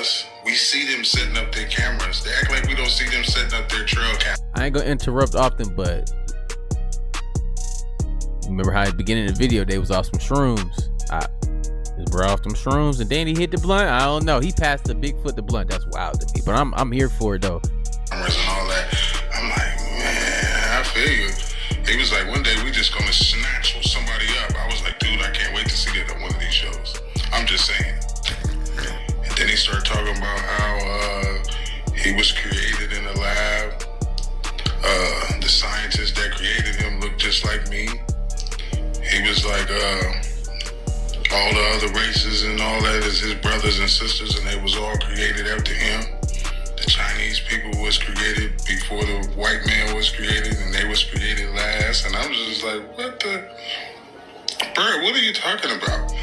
us. We see them setting up their cameras. They act like we don't see them setting up their trail cameras. I ain't gonna interrupt often, but remember how at the beginning of the video they was off some shrooms. This bro off them shrooms, and then he hit the blunt. I don't know. He passed the BigFoot the blunt. That's wild to me, but I'm here for it though. Cameras and all that. I'm like, man, I feel you. He was like, one day we just gonna snatch somebody up. I was like, dude, I can't wait to see that on one of these shows. I'm just saying. And then he started talking about how he was created in a lab. The scientist that created him looked just like me. He was like, all the other races and all that is his brothers and sisters, and they was all created after him. The Chinese people was created before the white man was created, and they was created last. And I'm just like, what the? Bert, what are you talking about?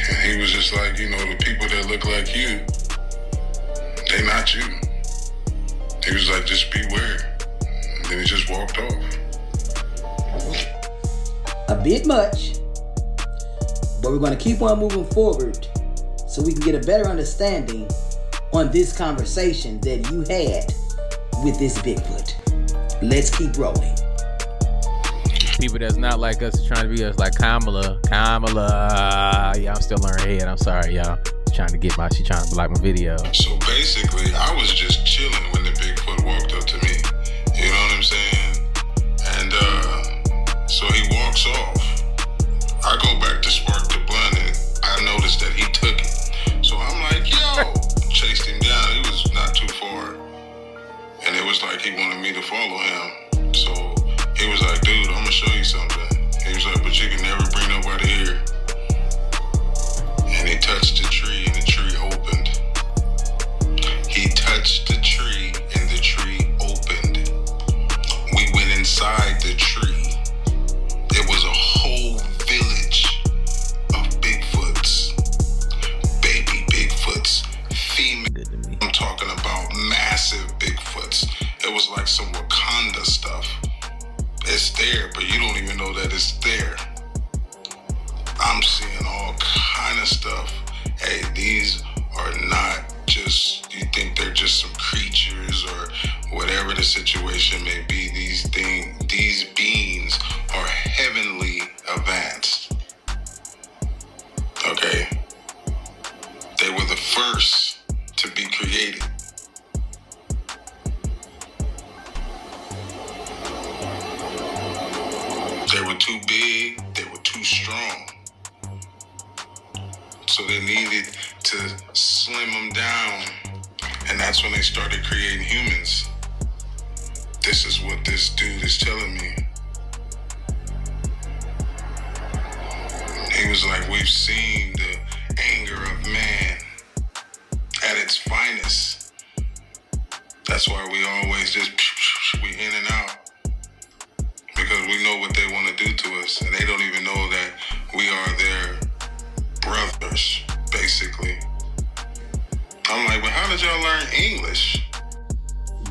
And he was just like, you know, the people that look like you, they not you. He was like, just beware. And then he just walked off. A bit much, but we're going to keep on moving forward so we can get a better understanding on this conversation that you had with this Bigfoot. Let's keep rolling. People that's not like us trying to be us, like Kamala. Yeah, I'm still on her head. I'm sorry, y'all. She's trying to block my video. So basically, I was just chilling when the Bigfoot walked up to me. You know what I'm saying? And so he walks off. I go back to spark the blunt, and I noticed that he took it. So I'm like, yo, chased him down. He was not too far. And it was like he wanted me to follow him. So he was like, dude, I'm gonna show you something. He was like, but you can never bring nobody here. And he touched the tree, and the tree opened. He touched the tree, and the tree opened. We went inside the tree. It was a whole village of Bigfoots, baby Bigfoots, female. I'm talking about massive Bigfoots. It was like some Wakanda stuff. It's there, but you don't even know that it's there. I'm seeing all kind of stuff. Hey, these are not just, you think they're just some creatures or whatever the situation may be. These beings are heavenly advanced. Okay? They were the first to be created. They were too big, they were too strong. So they needed to slim them down. And that's when they started creating humans. This is what this dude is telling me. He was like, we've seen the anger of man at its finest. That's why we always just, we in and out. Because we know what they want to do to us, and they don't even know that we are their brothers, basically. I'm like, but how did y'all learn English?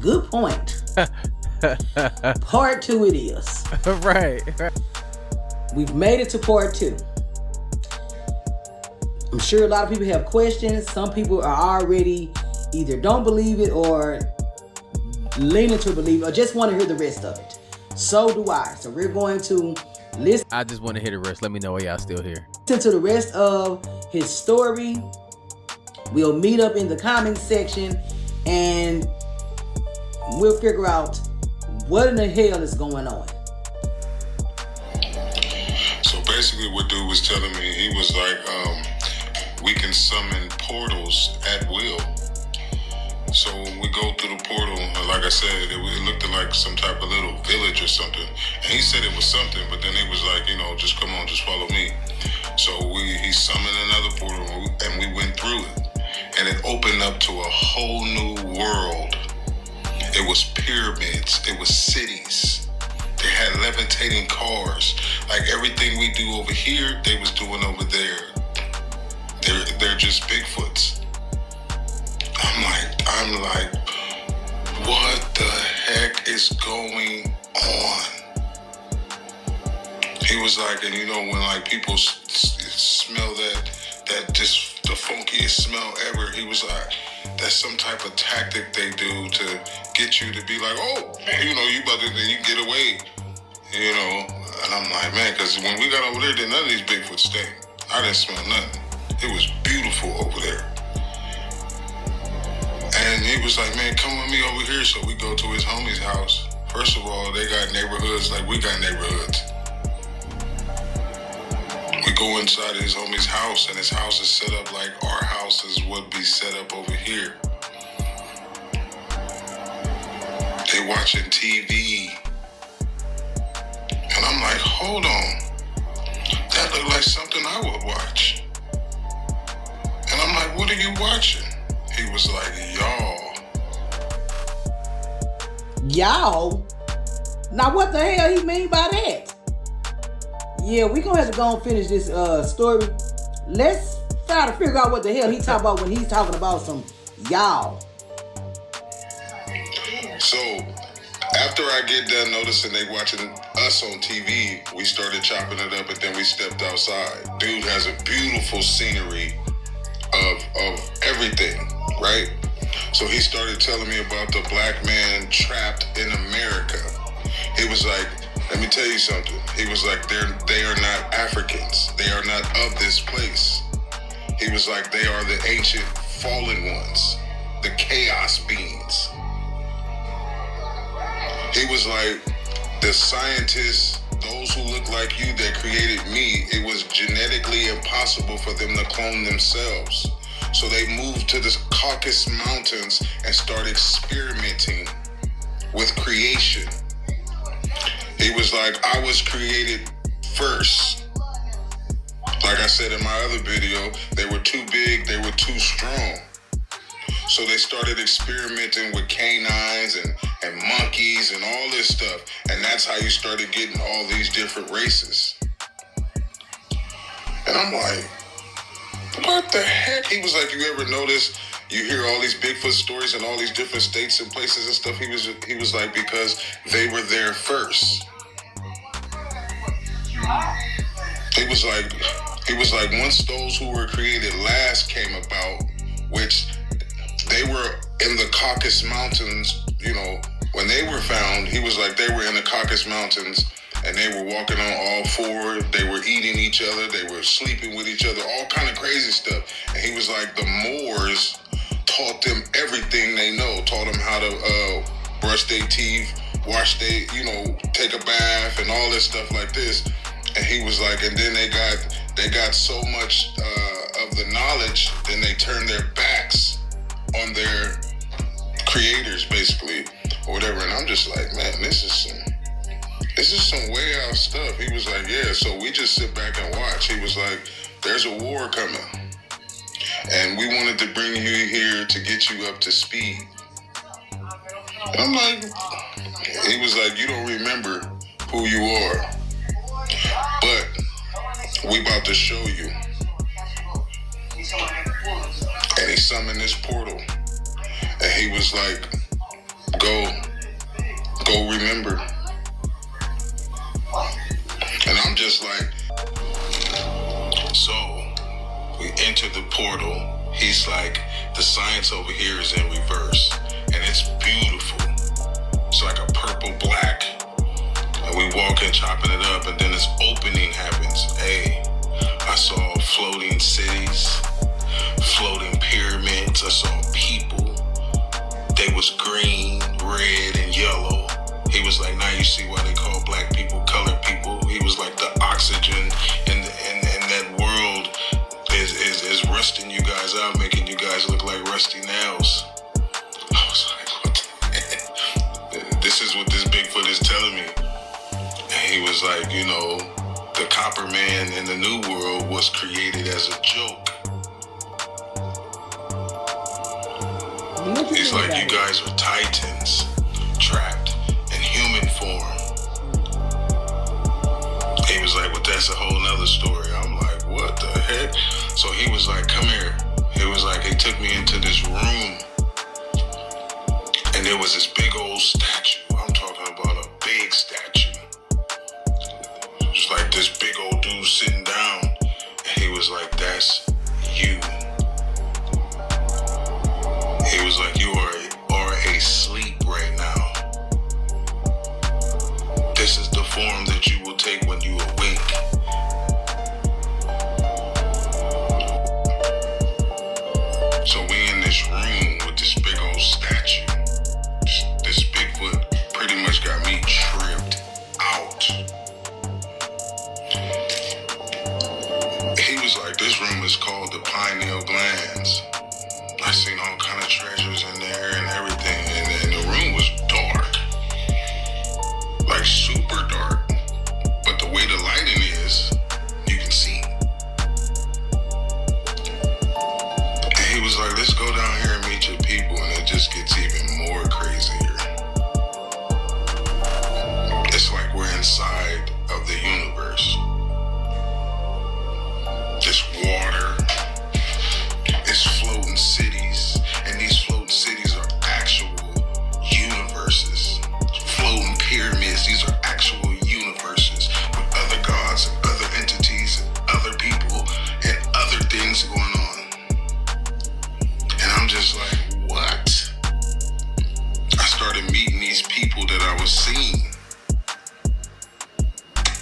Good point. Part 2 it is. Right. We've made it to part 2. I'm sure a lot of people have questions. Some people are already either don't believe it or leaning to believe it or just want to hear the rest of it. So do I. So we're going to listen. I just want to hear the rest. Let me know why y'all still here. Listen to the rest of his story. We'll meet up in the comment section and we'll figure out what in the hell is going on. So basically what dude was telling me, he was like, we can summon portals at will. So we go through the portal, and like I said, it looked like some type of little village or something. And he said it was something, but then he was like, you know, just come on, just follow me. So he summoned another portal, and we went through it. And it opened up to a whole new world. It was pyramids, it was cities. They had levitating cars. Like everything we do over here, they was doing over there. They're just Bigfoots. I'm like, what the heck is going on? He was like, and you know, when like people smell that just the the funkiest smell ever. He was like, that's some type of tactic they do to get you to be like, oh, you know, you about to, then you get away, you know. And I'm like, man, because when we got over there, none of these Bigfoot stink. I didn't smell nothing. It was beautiful over there. And he was like, man, come with me over here. So we go to his homie's house. First of all, they got neighborhoods like we got neighborhoods. We go inside his homie's house, and his house is set up like our houses would be set up over here. They watching TV. And I'm like, hold on. That looked like something I would watch. And I'm like, what are you watching? He was like, y'all. Y'all? Now what the hell he mean by that? Yeah, we gonna have to go and finish this story. Let's try to figure out what the hell he talking about when he's talking about some y'all. So, after I get done noticing they watching us on TV, we started chopping it up, and then we stepped outside. Dude has a beautiful scenery of everything, right? So he started telling me about the black man trapped in America. He was like, let me tell you something. He was like, they are not Africans. They are not of this place. He was like, they are the ancient fallen ones, the chaos beings. He was like, the scientists, those who look like you that created me, it was genetically impossible for them to clone themselves. So they moved to the Caucasus Mountains and started experimenting with creation. He was like, I was created first. Like I said in my other video, they were too big, they were too strong. So they started experimenting with canines and monkeys and all this stuff. And that's how you started getting all these different races. And I'm like, what the heck? He was like, you ever notice you hear all these Bigfoot stories in all these different states and places and stuff? He was like, because they were there first. He was like, once those who were created last came about, which they were in the Caucasus Mountains, you know, when they were found, he was like, they were in the Caucasus Mountains and they were walking on all four. They were eating each other. They were sleeping with each other, all kind of crazy stuff. And he was like, the Moors taught them everything they know, taught them how to brush their teeth, wash their, you know, take a bath and all this stuff like this. And he was like, and then they got so much of the knowledge, then they turned their backs on their creators, basically, or whatever. And I'm just like, man, this is some way out stuff. He was like, yeah, so we just sit back and watch. He was like, there's a war coming, and we wanted to bring you here to get you up to speed. And I'm like, he was like, you don't remember who you are, but we about to show you. And he summoned this portal, and he was like, go remember. And I'm just like, so we enter the portal. He's like, the science over here is in reverse, and it's beautiful. It's like a purple black. And we walk in, chopping it up, and then this opening happens. Hey, I saw floating cities, floating pyramids. I saw people. They was green, red, and yellow. He was like, now you see why they call black people colored people. He was like, the oxygen in that world is rusting you guys out, making you guys look like rusty nails. I was like, what the heck? This is what this Bigfoot is telling me. And he was like, you know, the copper man in the new world was created as a joke. He's like, you guys are titans, trapped in human form. He was like, well, that's a whole nother story. I'm like, what the heck? So he was like, come here. He was like, he took me into this room, and there was this big old statue. I'm talking about a big statue. It was like this big old dude sitting down, and he was like, that's you. He was like, you are asleep right now. This is the form that you will take when you awake. So we in this room with this big old statue. This Bigfoot pretty much got me tripped out. He was like, this room is called the pineal glands. I seen all kind of treasures in there and everything, and the room was dark, like super dark. But the way the lighting is, you can see. And he was like, let's go down here and meet your people, and it just gets even more crazier. It's like we're inside of the universe. This water is floating cities, and these floating cities are actual universes. Floating pyramids, these are actual universes with other gods and other entities and other people and other things going on. And I'm just like, what? I started meeting these people that I was seeing.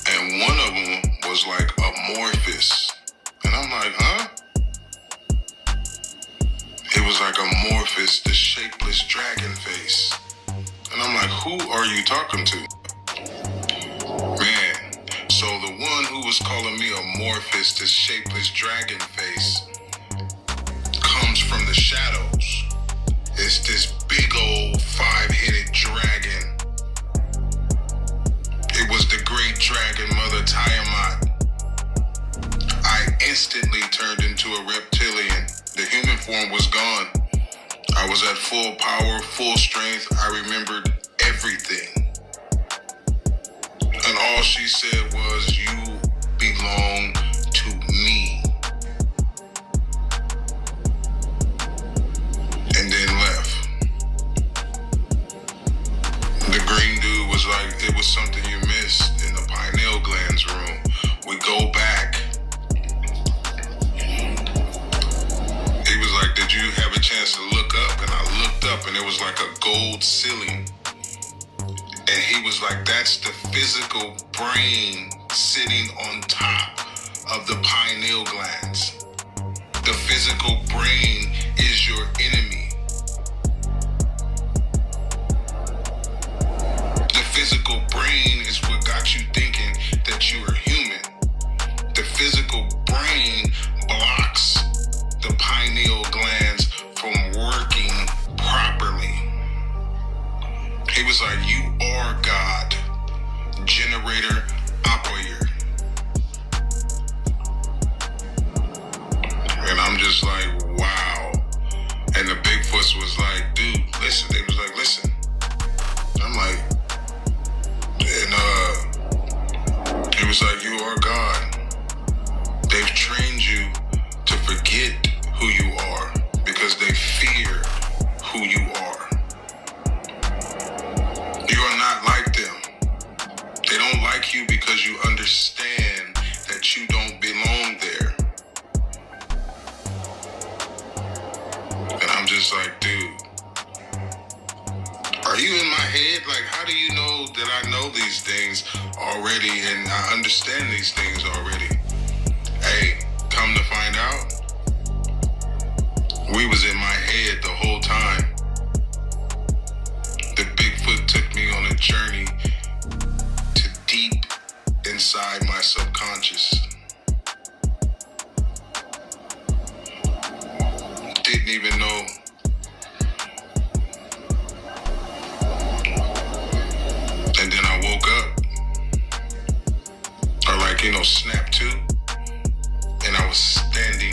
And one of them was like amorphous. And I'm like, huh? It was like amorphous, the shapeless dragon face. And I'm like, who are you talking to? Man, so the one who was calling me amorphous, the shapeless dragon face, comes from the shadows. It's this big old 5-headed dragon. It was the great dragon mother Tiamat. I instantly turned into a reptilian. The human form was gone. I was at full power, full strength. I remembered everything. And all she said was, you belong to me. And then left. The green dude was like, it was something you missed in the pineal glands room. We go back. He was like, did you have a chance to look up? And I looked up and it was like a gold ceiling. And he was like, that's the physical brain sitting on top of the pineal glands. The physical brain is your enemy. The physical brain is what got you thinking that you are human. The physical brain blocks the pineal glands from working properly. He was like, you are God, generator, operator. And I'm just like, wow. And the Bigfoots was like, dude, listen. They was like, listen. I'm like, and he was like, you are God. They've trained you to forget who you are because they fear who you are. You are not like them. They don't like you because you understand that you don't belong there. And I'm just like, dude, are you in my head? Like, how do you know that I know these things already and I understand these things already? Hey, come to find out, we was in my head the whole time. The Bigfoot took me on a journey to deep inside my subconscious. Didn't even know. And then I woke up, or like, snap to, and I was standing